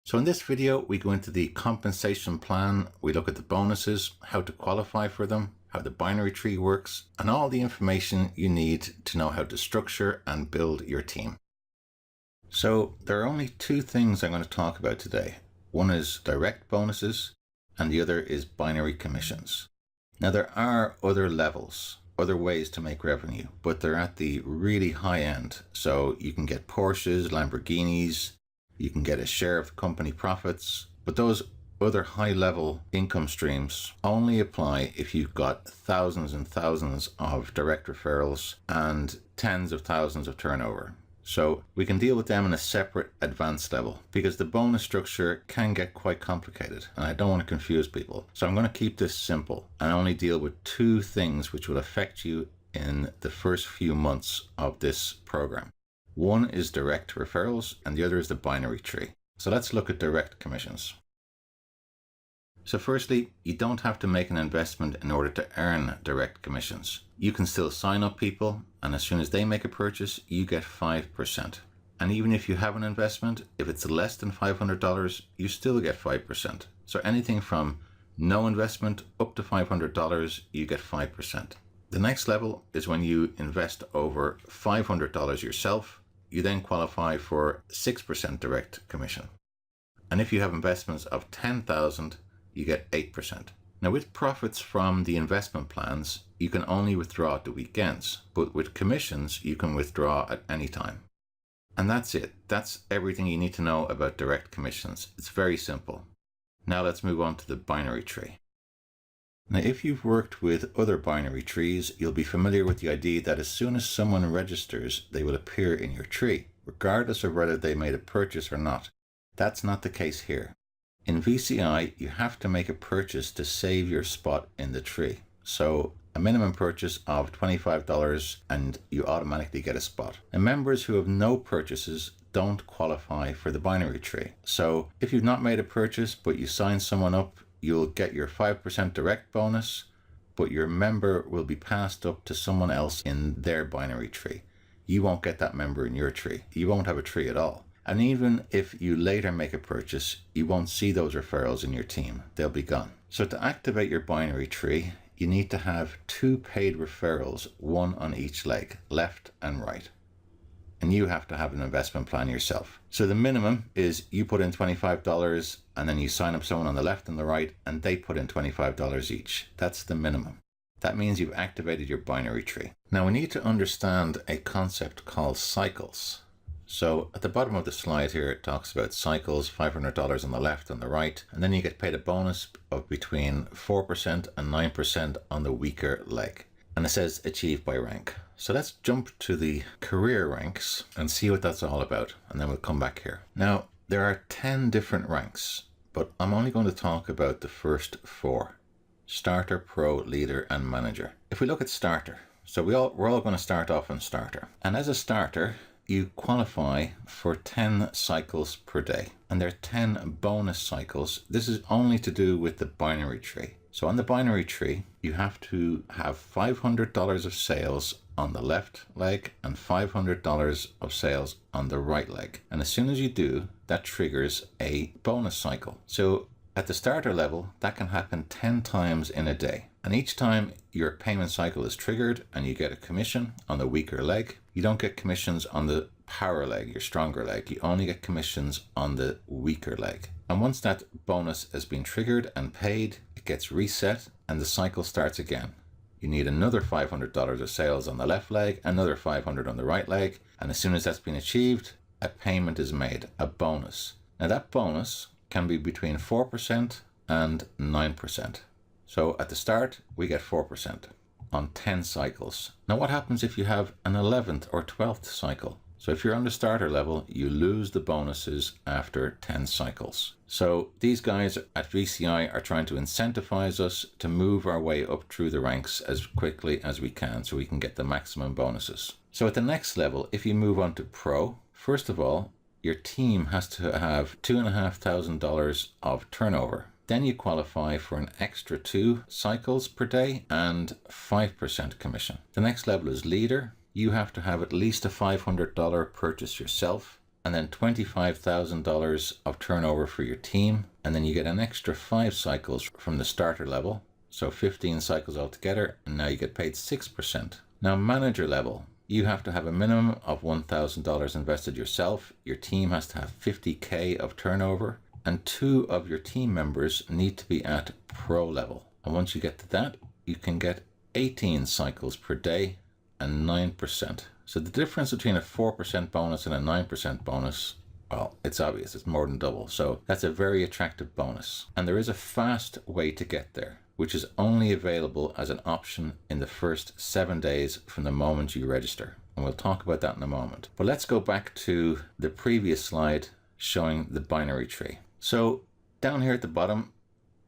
So in this video, we go into the compensation plan. We look at the bonuses, how to qualify for them, how the binary tree works, and all the information you need to know how to structure and build your team. So there are only two things I'm going to talk about today. One is direct bonuses and the other is binary commissions. Now there are other levels, other ways to make revenue, but they're at the really high end. So you can get Porsches, Lamborghinis, you can get a share of the company profits, but those other high-level income streams only apply if you've got thousands and thousands of direct referrals and tens of thousands of turnover. So we can deal with them in a separate advanced level because the bonus structure can get quite complicated and I don't want to confuse people. So I'm going to keep this simple and only deal with two things which will affect you in the first few months of this program. One is direct referrals and the other is the binary tree. So let's look at direct commissions. So firstly, you don't have to make an investment in order to earn direct commissions. You can still sign up people, and as soon as they make a purchase, you get 5%. And even if you have an investment, if it's less than $500, you still get 5%. So anything from no investment up to $500, you get 5%. The next level is when you invest over $500 yourself, you then qualify for 6% direct commission. And if you have investments of $10,000, you get 8%. Now with profits from the investment plans, you can only withdraw at the weekends, but with commissions, you can withdraw at any time. And that's it. That's everything you need to know about direct commissions. It's very simple. Now let's move on to the binary tree. Now, if you've worked with other binary trees, you'll be familiar with the idea that as soon as someone registers, they will appear in your tree, regardless of whether they made a purchase or not. That's not the case here. In VCI, you have to make a purchase to save your spot in the tree. So a minimum purchase of $25 and you automatically get a spot. And members who have no purchases don't qualify for the binary tree. So if you've not made a purchase, but you sign someone up, you'll get your 5% direct bonus, but your member will be passed up to someone else in their binary tree. You won't get that member in your tree. You won't have a tree at all. And even if you later make a purchase, you won't see those referrals in your team. They'll be gone. So to activate your binary tree, you need to have 2 paid referrals, one on each leg, left and right. And you have to have an investment plan yourself. So the minimum is you put in $25 and then you sign up someone on the left and the right and they put in $25 each. That's the minimum. That means you've activated your binary tree. Now we need to understand a concept called cycles. So at the bottom of the slide here, it talks about cycles, $500 on the left and the right, and then you get paid a bonus of between 4% and 9% on the weaker leg. And it says achieved by rank. So let's jump to the career ranks and see what that's all about. And then we'll come back here. Now, there are 10 different ranks, but I'm only going to talk about the first 4. Starter, Pro, Leader, and Manager. If we look at Starter, so we're all going to start off on Starter. And as a starter, you qualify for 10 cycles per day. And there are 10 bonus cycles. This is only to do with the binary tree. So on the binary tree, you have to have $500 of sales on the left leg and $500 of sales on the right leg. And as soon as you do, that triggers a bonus cycle. So at the starter level, that can happen 10 times in a day. And each time your payment cycle is triggered and you get a commission on the weaker leg, you don't get commissions on the power leg, your stronger leg. You only get commissions on the weaker leg. And once that bonus has been triggered and paid, it gets reset and the cycle starts again. You need another $500 of sales on the left leg, another $500 on the right leg. And as soon as that's been achieved, a payment is made, a bonus. Now that bonus can be between 4% and 9%. So at the start, we get 4% on 10 cycles. Now what happens if you have an 11th or 12th cycle? So if you're on the starter level, you lose the bonuses after 10 cycles. So these guys at VCI are trying to incentivize us to move our way up through the ranks as quickly as we can so we can get the maximum bonuses. So at the next level, if you move on to Pro, first of all, your team has to have $2,500 of turnover. Then you qualify for an extra 2 cycles per day and 5% commission. The next level is Leader. You have to have at least a $500 purchase yourself and then $25,000 of turnover for your team. And then you get an extra 5 cycles from the starter level. So 15 cycles altogether, and now you get paid 6%. Now, manager level, you have to have a minimum of $1,000 invested yourself. Your team has to have 50K of turnover, and 2 of your team members need to be at pro level. And once you get to that, you can get 18 cycles per day and 9%. So the difference between a 4% bonus and a 9% bonus, well, it's obvious, it's more than double. So that's a very attractive bonus. And there is a fast way to get there, which is only available as an option in the first 7 days from the moment you register. And we'll talk about that in a moment. But let's go back to the previous slide showing the binary tree. So down here at the bottom,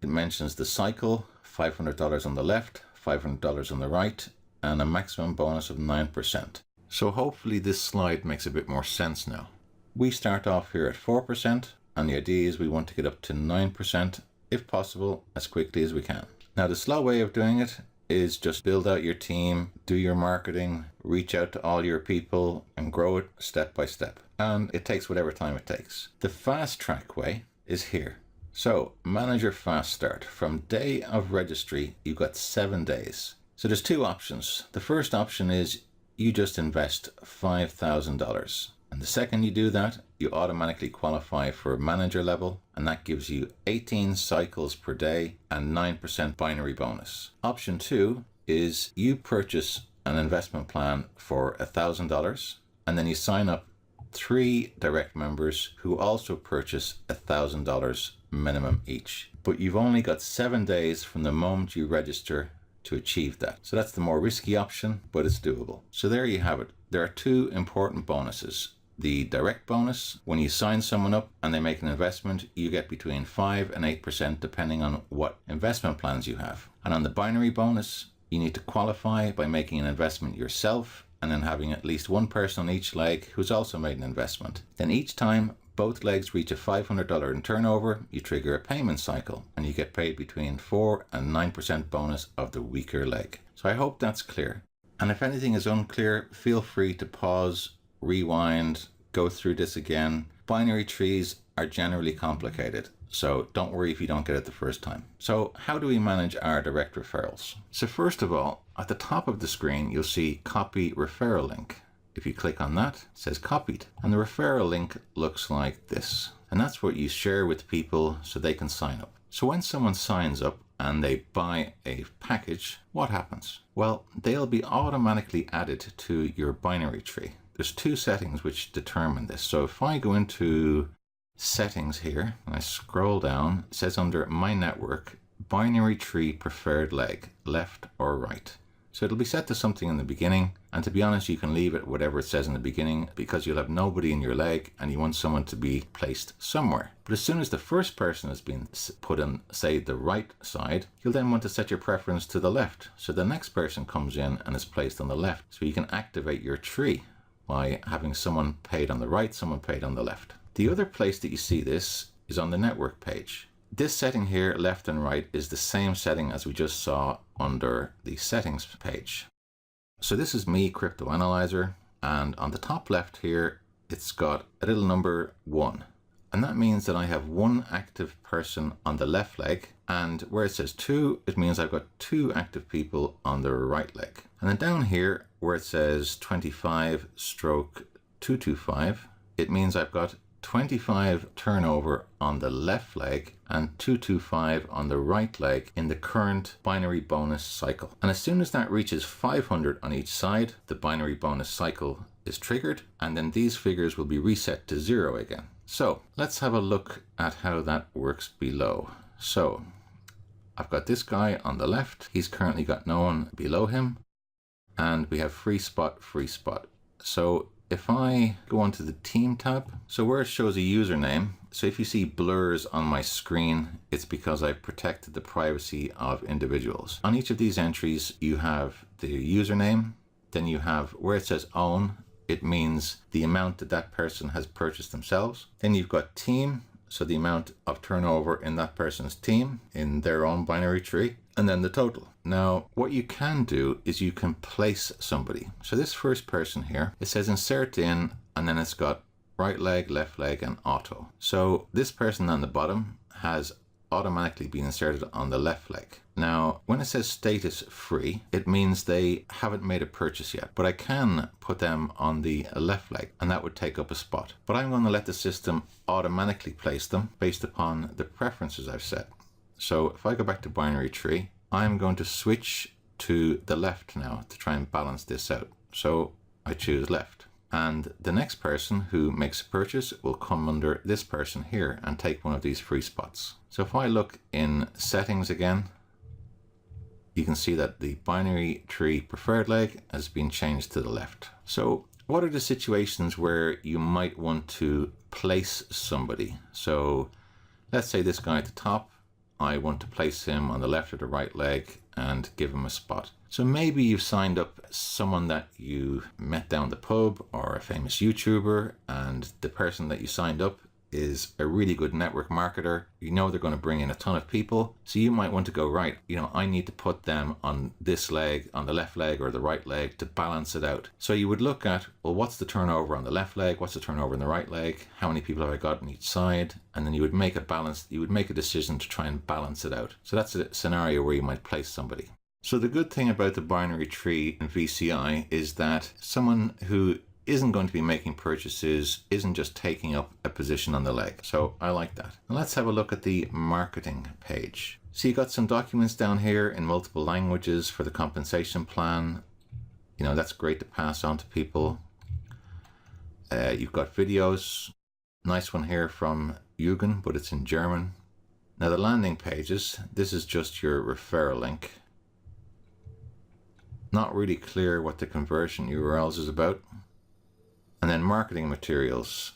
it mentions the cycle, $500 on the left, $500 on the right, and a maximum bonus of 9%. So hopefully this slide makes a bit more sense now. We start off here at 4%, and the idea is we want to get up to 9%, if possible, as quickly as we can. Now, the slow way of doing it is just build out your team, do your marketing, reach out to all your people, and grow it step by step. And it takes whatever time it takes. The fast track way is here. So, manager fast start. From day of registry, you've got 7 days. So there's 2 options. The first option is you just invest $5,000. And the second you do that, you automatically qualify for manager level, and that gives you 18 cycles per day and 9% binary bonus. Option 2 is you purchase an investment plan for $1,000, and then you sign up 3 direct members who also purchase $1,000 minimum each. But you've only got 7 days from the moment you register to achieve that. So that's the more risky option, but it's doable. So there you have it. There are 2 important bonuses. The direct bonus, when you sign someone up and they make an investment, you get between 5 and 8% depending on what investment plans you have. And on the binary bonus, you need to qualify by making an investment yourself and then having at least 1 person on each leg who's also made an investment. Then each time both legs reach a $500 in turnover, you trigger a payment cycle and you get paid between 4 and 9% bonus of the weaker leg. So I hope that's clear. And if anything is unclear, feel free to pause, rewind, go through this again. Binary trees are generally complicated, so don't worry if you don't get it the first time. So how do we manage our direct referrals? So first of all, at the top of the screen, you'll see copy referral link. If you click on that, it says copied, and the referral link looks like this. And that's what you share with people so they can sign up. So when someone signs up and they buy a package, what happens? Well, they'll be automatically added to your binary tree. There's 2 settings which determine this. So if I go into settings here and I scroll down, it says under my network, binary tree preferred leg, left or right. So it'll be set to something in the beginning, and to be honest, you can leave it whatever it says in the beginning because you'll have nobody in your leg and you want someone to be placed somewhere. But as soon as the first person has been put on, say, the right side, you'll then want to set your preference to the left. So the next person comes in and is placed on the left. So you can activate your tree by having someone paid on the right, someone paid on the left. The other place that you see this is on the network page. This setting here, left and right, is the same setting as we just saw under the settings page. So this is me, Crypto Analyzer, and on the top left here, it's got a little number 1. And that means that I have 1 active person on the left leg, and where it says 2, it means I've got 2 active people on the right leg. And then down here, where it says 25/225, it means I've got 25 turnover on the left leg and 225 on the right leg in the current binary bonus cycle. And as soon as that reaches 500 on each side, the binary bonus cycle is triggered, and then these figures will be reset to 0 again. So let's have a look at how that works below. So I've got this guy on the left. He's currently got no one below him, and we have free spot, free spot. So if I go onto the team tab, so where it shows a username, so if you see blurs on my screen, it's because I've protected the privacy of individuals. On each of these entries, you have the username, then you have where it says own, it means the amount that that person has purchased themselves. Then you've got team, so the amount of turnover in that person's team in their own binary tree, and then the total. Now, what you can do is you can place somebody. So this first person here, it says insert in, and then it's got right leg, left leg, and auto. So this person on the bottom has automatically been inserted on the left leg. Now, when it says status free, it means they haven't made a purchase yet, but I can put them on the left leg and that would take up a spot. But I'm going to let the system automatically place them based upon the preferences I've set. So if I go back to binary tree, I'm going to switch to the left now to try and balance this out. So I choose left. And the next person who makes a purchase will come under this person here and take one of these free spots. So if I look in settings again, you can see that the binary tree preferred leg has been changed to the left. So what are the situations where you might want to place somebody? So let's say this guy at the top, I want to place him on the left or the right leg and give him a spot. So maybe you've signed up someone that you met down the pub or a famous YouTuber, and the person that you signed up is a really good network marketer. You know they're going to bring in a ton of people. So you might want to go, right, I need to put them on this leg, on the left leg or the right leg to balance it out. So you would look at, well, what's the turnover on the left leg? What's the turnover on the right leg? How many people have I got on each side? And then you would make a decision to try and balance it out. So that's a scenario where you might place somebody. So the good thing about the binary tree in VCI is that someone who isn't going to be making purchases isn't just taking up a position on the leg. So I like that. And let's have a look at the marketing page. So you got some documents down here in multiple languages for the compensation plan. That's great to pass on to people. You've got videos. Nice one here from Jürgen, but it's in German. Now the landing pages, this is just your referral link. Not really clear what the conversion URLs is about. And then marketing materials.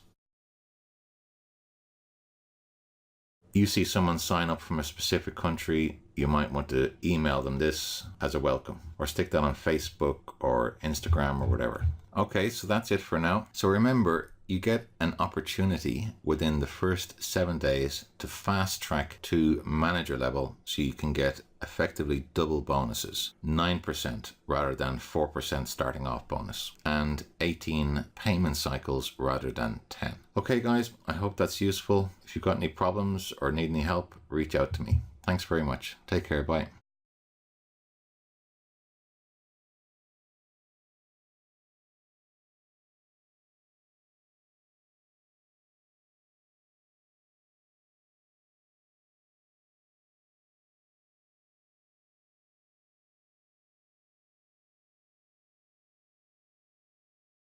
You see someone sign up from a specific country, you might want to email them this as a welcome, or stick that on Facebook or Instagram or whatever. Okay, so that's it for now. So remember, you get an opportunity within the first 7 days to fast track to manager level, so you can get effectively double bonuses, 9% rather than 4% starting off bonus, and 18 payment cycles rather than 10. Okay guys, I hope that's useful. If you've got any problems or need any help, reach out to me. Thanks very much. Take care. Bye.